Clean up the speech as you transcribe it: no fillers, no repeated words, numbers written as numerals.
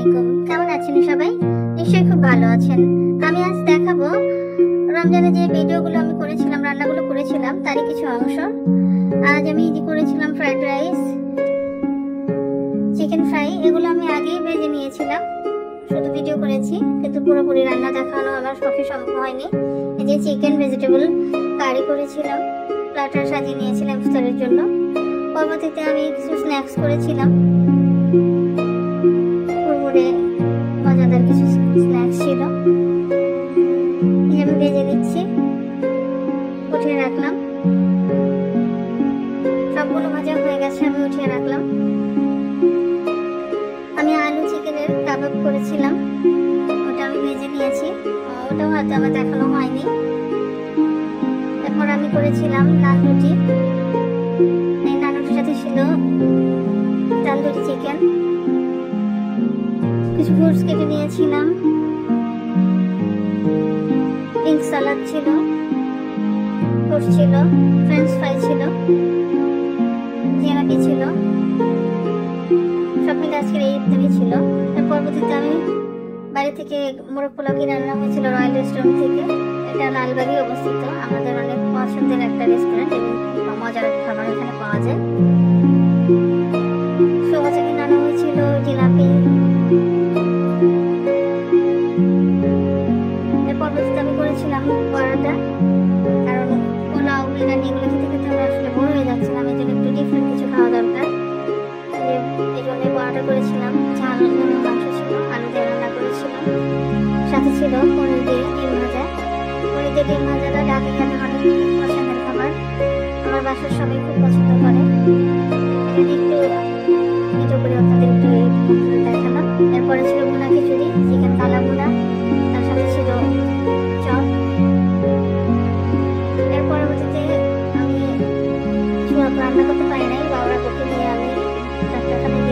আলাইকুম, কেমন আছেন সবাই? নিশ্চয়ই খুব ভালো আছেন। আমি আজ দেখাবো রমজানে যে ভিডিওগুলো আমি করেছিলাম, রান্নাগুলো করেছিলাম তারই কিছু অংশ। আজ আমি করেছিলাম ফ্রাইড রাইস, চিকেন ফ্রাই, এগুলো আমি আগেই ভেজে নিয়েছিলাম, শুধু ভিডিও করেছি, কিন্তু পুরোপুরি রান্না দেখানো আমার পক্ষে সম্ভব হয়নি। এই যে চিকেন ভেজিটেবল কারি করেছিলাম, প্ল্যাটার সাজিয়ে নিয়েছিলাম ইফতারের জন্য। পরবর্তীতে আমি কিছু স্ন্যাক্স করেছিলাম, পুরোপুরি মজাদার কিছু স্ন্যাক্স ছিল। আমি ভেজে নিচ্ছি, উঠিয়ে রাখলাম, সবগুলো ভাজা হয়ে গেছে, আমি উঠিয়ে রাখলাম। আমি আলু চিকেনের কাবাব করেছিলাম, ওটা আমি ভেজে নিয়েছি, ওটাও হয়তো আমার দেখানো হয়নি। এরপর আমি করেছিলাম নান রুটি, এই নান রুটির সাথে ছিল তান্দুরি চিকেন, কিছু ফ্রুটস কেটে নিয়েছিলাম, পিঙ্ক সালাদ ছিল, ফ্রুটস ছিল, ফ্রেঞ্চ ফ্রাই ছিল, জিলাপি ছিল, সব মিলে আজকের এই ইফতারি ছিল। এর পরবর্তীতে আমি বাড়ি থেকে মোরগ পোলাও কিনে আনা হয়েছিল রয়্যাল রেস্টুরেন্ট থেকে। এটা লালবাগে অবস্থিত, আমাদের অনেক পছন্দের একটা রেস্টুরেন্ট এবং মজার খাবার এখানে পাওয়া যায়। সবাচা কিনে আনা হয়েছিল, জিলাপি। এর পরবর্তীতে আমি করেছিলাম পরোটা, কারণ পোলাও বিরিয়ানি এগুলো খেতে খেতে আমরা আসলে বোর হয়ে যাচ্ছিলাম, এই জন্য একটু ডিফারেন্ট কিছু খাওয়া দরকার। এই জন্য পরোটা করেছিলাম, ঝাল মাংস ছিল, আলু দিয়ে রান্না করেছিলাম, সাথে ছিল পনির দিয়ে ডিম ভাজা। পনির দিয়ে ডিম ভাজাটা ঢাকাইয়াদের অনেক পছন্দের খাবার, আমার বাসার সবাই খুব পছন্দ করে। একটু ভিডিও করে আপনাদের একটু দেখালাম। এরপরে ছিল ভুনা খিচুড়ি, চিকেন কালা ভুনা, তার সাথে ছিল চপ। এর পরবর্তীতে আমি কিছু রান্না করতে পারি নাই, বাবার পক্ষে নিয়ে আমি ডাক্তারখানায়